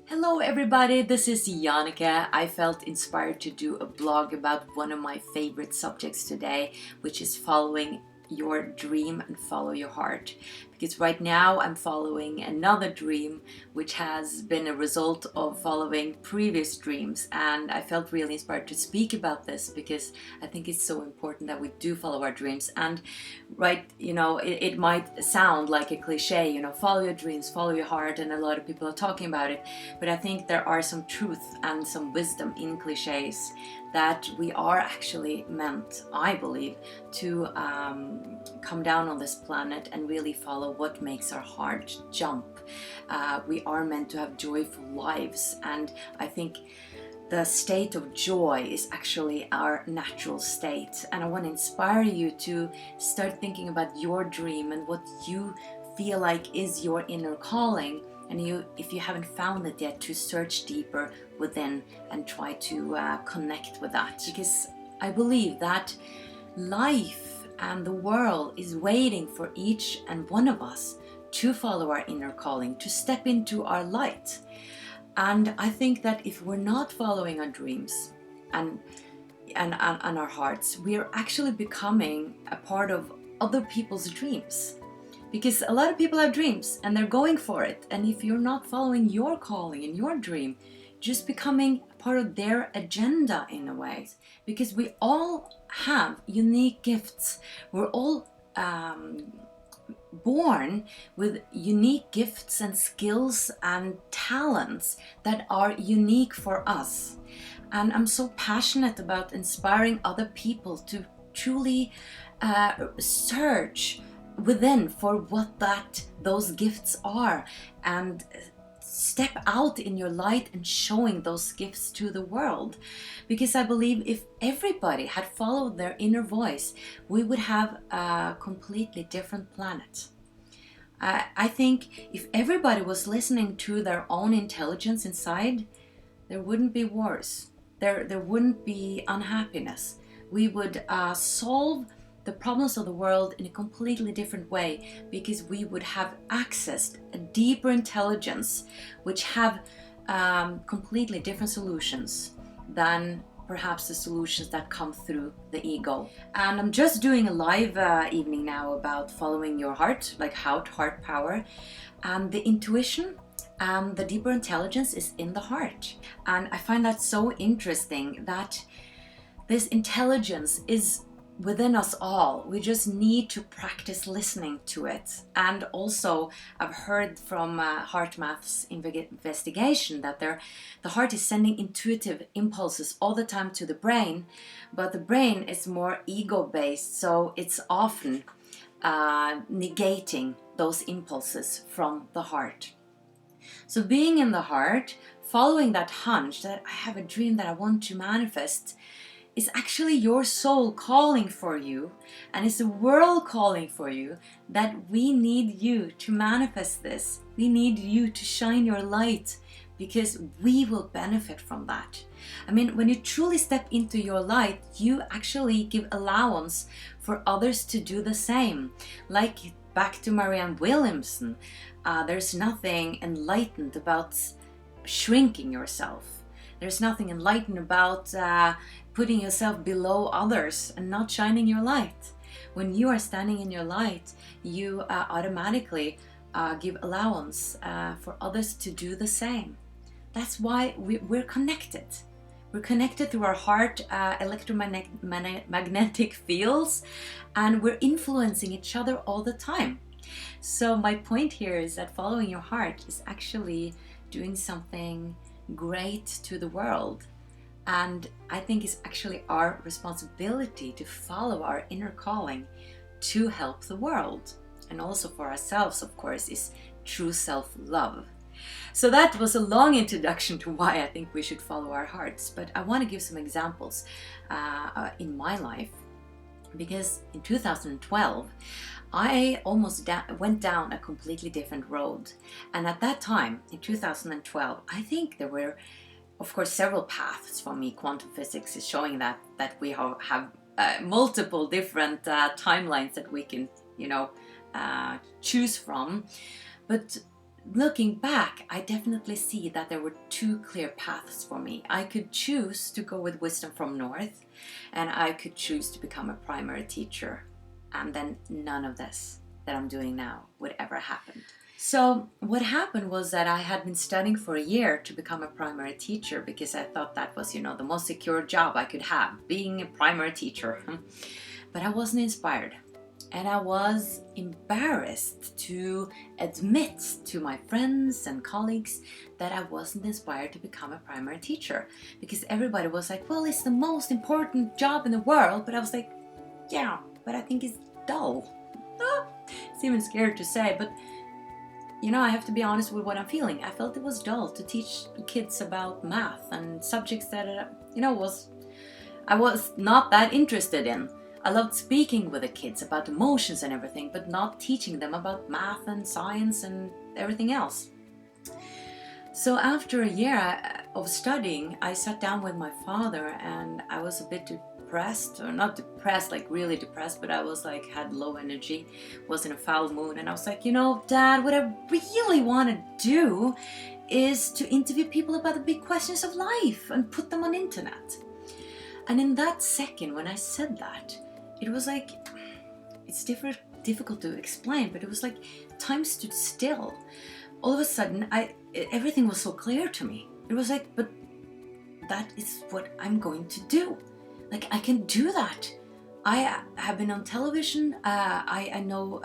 Hello everybody, this is Jannecke. I felt inspired to do a blog about one of my favorite subjects today, which is following your dream and follow your heart. Because right now I'm following another dream which has been a result of following previous dreams, and I felt really inspired to speak about this because I think it's so important that we do follow our dreams. And right, it might sound like a cliche, follow your dreams, follow your heart, and a lot of people are talking about it, but I think there are some truth and some wisdom in cliches that we are actually meant, I believe, to come down on this planet and really follow what makes our heart jump. We are meant to have joyful lives, and I think the state of joy is actually our natural state. And I want to inspire you to start thinking about your dream and what you feel like is your inner calling. And if you haven't found it yet, to search deeper within and try to connect with that. Because I believe that life and the world is waiting for each and one of us to follow our inner calling, to step into our light. And I think that if we're not following our dreams and our hearts, we are actually becoming a part of other people's dreams. Because a lot of people have dreams and they're going for it. And if you're not following your calling and your dream, just becoming part of their agenda in a way. Because we all have unique gifts. We're all born with unique gifts and skills and talents that are unique for us. And I'm so passionate about inspiring other people to truly search within for what those gifts are, and step out in your light and showing those gifts to the world. Because I believe if everybody had followed their inner voice, we would have a completely different planet. I think if everybody was listening to their own intelligence inside, there wouldn't be wars, there wouldn't be unhappiness. We would solve the problems of the world in a completely different way, because we would have accessed a deeper intelligence which have completely different solutions than perhaps the solutions that come through the ego. And I'm just doing a live evening now about following your heart, like heart power, and the intuition and the deeper intelligence is in the heart. And I find that so interesting that this intelligence is within us all. We just need to practice listening to it. And also I've heard from heart maths investigation that the heart is sending intuitive impulses all the time to the brain, but the brain is more ego based, so it's often negating those impulses from the heart. So being in the heart, following that hunch that I have a dream that I want to manifest, is actually your soul calling for you, and it's the world calling for you, that we need you to manifest this. We need you to shine your light, because we will benefit from that. I mean, when you truly step into your light, you actually give allowance for others to do the same. Like back to Marianne Williamson, there's nothing enlightened about shrinking yourself. There's nothing enlightened about putting yourself below others and not shining your light. When you are standing in your light, you automatically give allowance for others to do the same. That's why we're connected. We're connected through our heart electromagnetic fields, and we're influencing each other all the time. So my point here is that following your heart is actually doing something great to the world. And I think it's actually our responsibility to follow our inner calling to help the world. And also for ourselves, of course, is true self-love. So that was a long introduction to why I think we should follow our hearts. But I want to give some examples in my life. Because in 2012, I almost went down a completely different road. And at that time, in 2012, I think there were, of course, several paths for me. Quantum physics is showing that we have multiple different timelines that we can, choose from. But looking back, I definitely see that there were two clear paths for me. I could choose to go with Wisdom from North, and I could choose to become a primary teacher. And then none of this that I'm doing now would ever happen. So what happened was that I had been studying for a year to become a primary teacher because I thought that was, the most secure job I could have, being a primary teacher. But I wasn't inspired. And I was embarrassed to admit to my friends and colleagues that I wasn't inspired to become a primary teacher. Because everybody was like, well, it's the most important job in the world. But I was like, yeah, but I think it's dull. It's even scary to say, but I have to be honest with what I'm feeling. I felt it was dull to teach kids about math and subjects that, I was not that interested in. I loved speaking with the kids about emotions and everything, but not teaching them about math and science and everything else. So after a year of studying, I sat down with my father and I was a bit depressed, or not depressed, like really depressed, but I was like, had low energy, was in a foul mood. And I was like, Dad, what I really want to do is to interview people about the big questions of life and put them on internet. And in that second, when I said that, it was like, it's difficult to explain, but it was like time stood still. All of a sudden, everything was so clear to me. It was like, but that is what I'm going to do. Like, I can do that. I have been on television. I know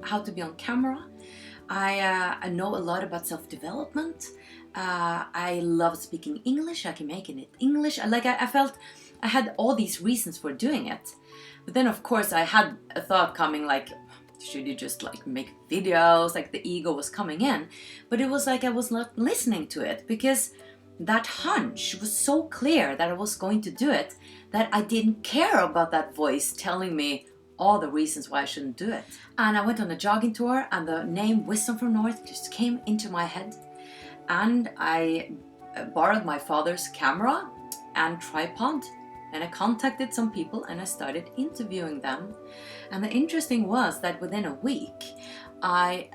how to be on camera. I know a lot about self-development. I love speaking English. I can make it in English. I felt I had all these reasons for doing it. But then, of course, I had a thought coming like, should you just like make videos? Like the ego was coming in. But it was like I was not listening to it because that hunch was so clear that I was going to do it that I didn't care about that voice telling me all the reasons why I shouldn't do it. And I went on a jogging tour and the name Wisdom from North just came into my head. And I borrowed my father's camera and tripod. And I contacted some people and I started interviewing them. And the interesting was that within a week, I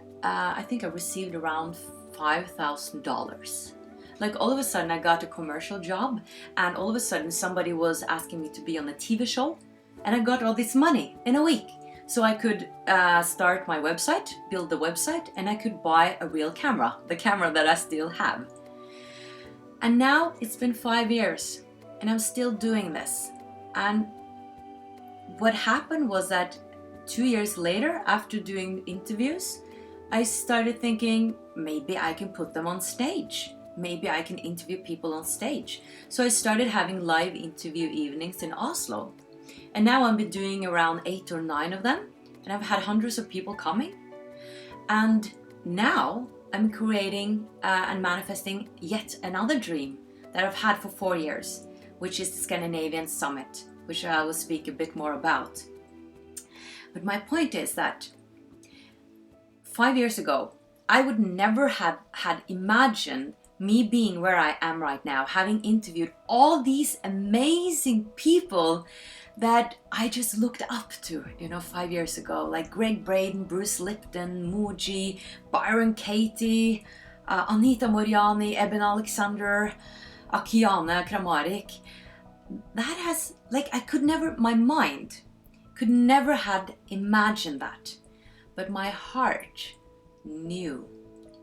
think I received around $5,000. Like all of a sudden I got a commercial job and all of a sudden somebody was asking me to be on a TV show and I got all this money in a week. So I could start my website, build the website, and I could buy a real camera, the camera that I still have. And now it's been 5 years. And I'm still doing this. And what happened was that 2 years later, after doing interviews, I started thinking, maybe I can put them on stage. Maybe I can interview people on stage. So I started having live interview evenings in Oslo. And now I've been doing around 8 or 9 of them. And I've had hundreds of people coming. And now I'm creating and manifesting yet another dream that I've had for 4 years. Which is the Scandinavian Summit, which I will speak a bit more about. But my point is that 5 years ago, I would never have had imagined me being where I am right now, having interviewed all these amazing people that I just looked up to, 5 years ago, like Greg Braden, Bruce Lipton, Muji, Byron Katie, Anita Moriani, Eben Alexander, Akiane Kramarik. That has, I could never, my mind could never had imagined that. But my heart knew.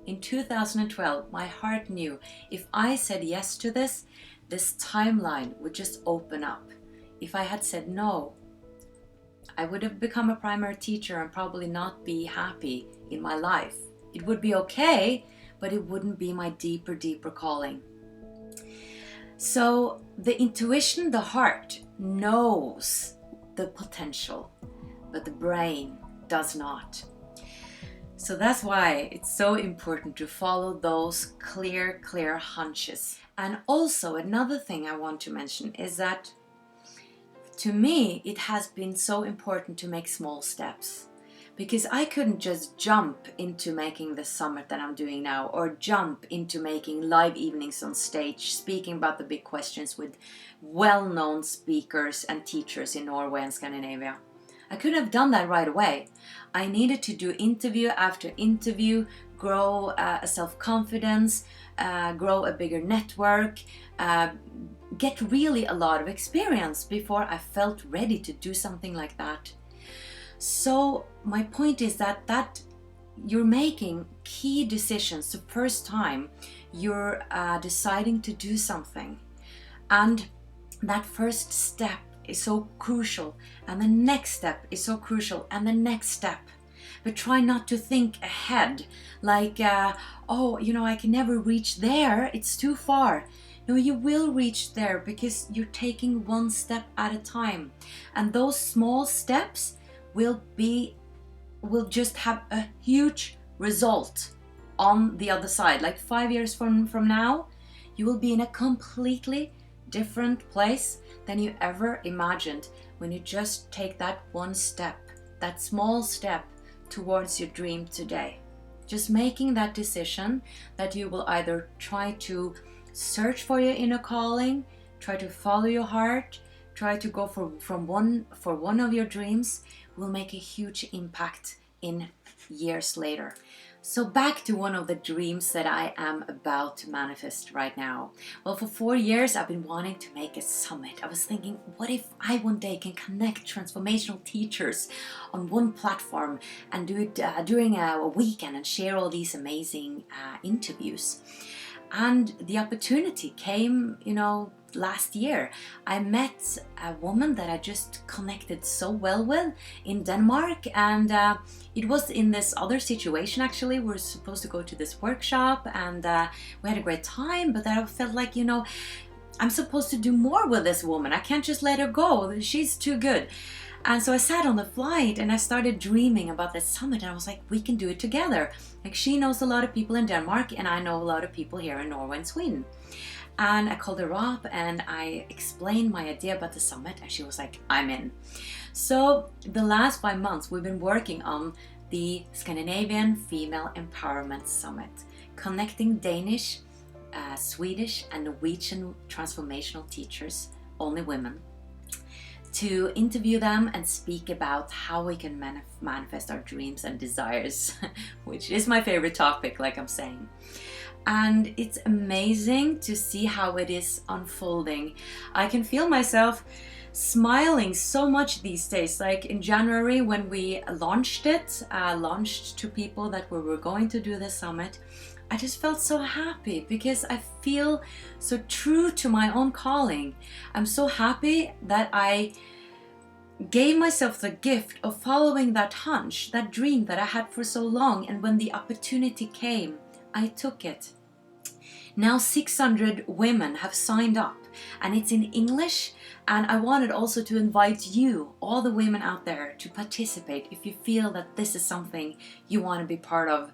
In 2012, my heart knew if I said yes to this timeline would just open up. If I had said no, I would have become a primary teacher and probably not be happy in my life. It would be okay, but it wouldn't be my deeper calling. So the intuition, the heart knows the potential, but the brain does not. So that's why it's so important to follow those clear hunches. And also another thing I want to mention is that to me, it has been so important to make small steps. Because I couldn't just jump into making the summit that I'm doing now, or jump into making live evenings on stage, speaking about the big questions with well-known speakers and teachers in Norway and Scandinavia. I couldn't have done that right away. I needed to do interview after interview, grow a self-confidence, grow a bigger network, get really a lot of experience before I felt ready to do something like that. So my point is that you're making key decisions the first time you're deciding to do something, and that first step is so crucial, and the next step is so crucial, and the next step. But try not to think ahead, like, oh, I can never reach there, it's too far. No, you will reach there because you're taking one step at a time. And those small steps will just have a huge result on the other side. Like 5 years from now, you will be in a completely different place than you ever imagined when you just take that one step, that small step towards your dream today. Just making that decision that you will either try to search for your inner calling, try to follow your heart, try to go for one of your dreams, will make a huge impact in years later. So back to one of the dreams that I am about to manifest right now. Well, for 4 years I've been wanting to make a summit. I was thinking, what if I one day can connect transformational teachers on one platform and do it during a weekend and share all these amazing interviews. And the opportunity came, last year. I met a woman that I just connected so well with in Denmark, and it was in this other situation actually. We were supposed to go to this workshop, and we had a great time, but I felt like, I'm supposed to do more with this woman. I can't just let her go. She's too good. And so I sat on the flight and I started dreaming about this summit, and I was like, we can do it together. Like, she knows a lot of people in Denmark and I know a lot of people here in Norway and Sweden. And I called her up and I explained my idea about the summit, and she was like, I'm in. So the last 5 months we've been working on the Scandinavian Female Empowerment Summit, connecting Danish, Swedish and Norwegian transformational teachers, only women, to interview them and speak about how we can manifest our dreams and desires, which is my favorite topic, like I'm saying. And it's amazing to see how it is unfolding. I can feel myself smiling so much these days. Like in January when we launched it, launched to people that we were going to do the summit, I just felt so happy because I feel so true to my own calling. I'm so happy that I gave myself the gift of following that hunch, that dream that I had for so long, and when the opportunity came, I took it. Now 600 women have signed up, and it's in English, and I wanted also to invite you, all the women out there, to participate if you feel that this is something you want to be part of.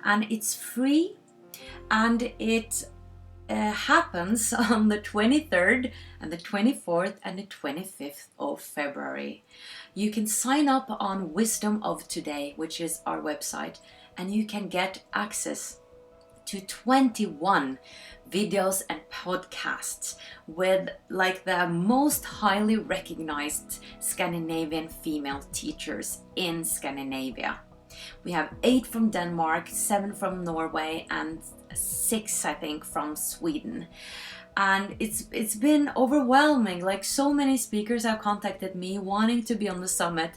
And it's free, and it happens on the 23rd and the 24th and the 25th of February. You can sign up on Wisdom of Today, which is our website, and you can get access to 21 videos and podcasts with like the most highly recognized Scandinavian female teachers in Scandinavia. We have 8 from Denmark, 7 from Norway, and 6, I think, from Sweden. And it's been overwhelming. Like, so many speakers have contacted me wanting to be on the summit.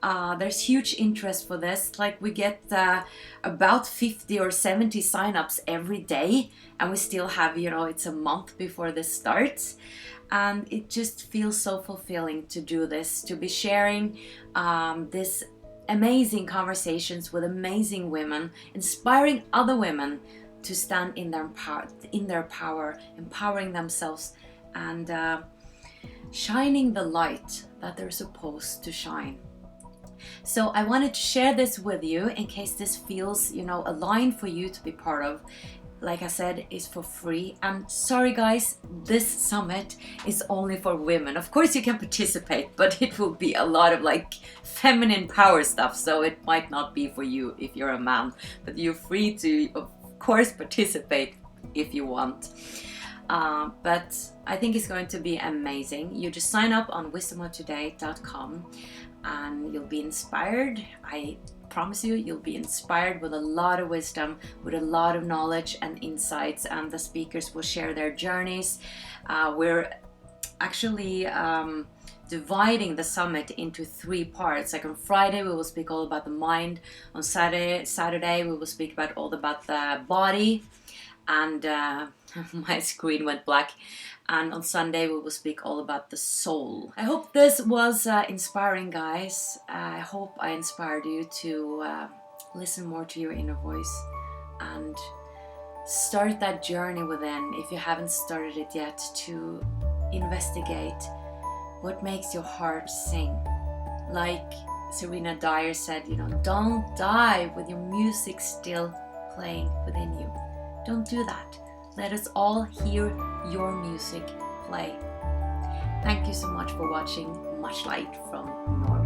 There's huge interest for this. Like, we get about 50 or 70 signups every day, and we still have, it's a month before this starts. And it just feels so fulfilling to do this, to be sharing this amazing conversations with amazing women, inspiring other women to stand in their power, empowering themselves, and shining the light that they're supposed to shine. So I wanted to share this with you in case this feels, a line for you to be part of. Like I said, it's for free. And sorry guys, this summit is only for women. Of course you can participate, but it will be a lot of like feminine power stuff, so it might not be for you if you're a man. But you're free to, of course, participate if you want. But I think it's going to be amazing. You just sign up on wisdomoftoday.com and you'll be inspired. I promise you, you'll be inspired with a lot of wisdom, with a lot of knowledge and insights, and the speakers will share their journeys. We're actually dividing the summit into 3 parts. Like on Friday, we will speak all about the mind. On Saturday, we will speak about all about the body. And my screen went black. And on Sunday, we will speak all about the soul. I hope this was inspiring, guys. I hope I inspired you to listen more to your inner voice and start that journey within, if you haven't started it yet, to investigate what makes your heart sing. Like Serena Dyer said, you know, don't die with your music still playing within you. Don't do that. Let us all hear your music play. Thank you so much for watching. Much light from Norway.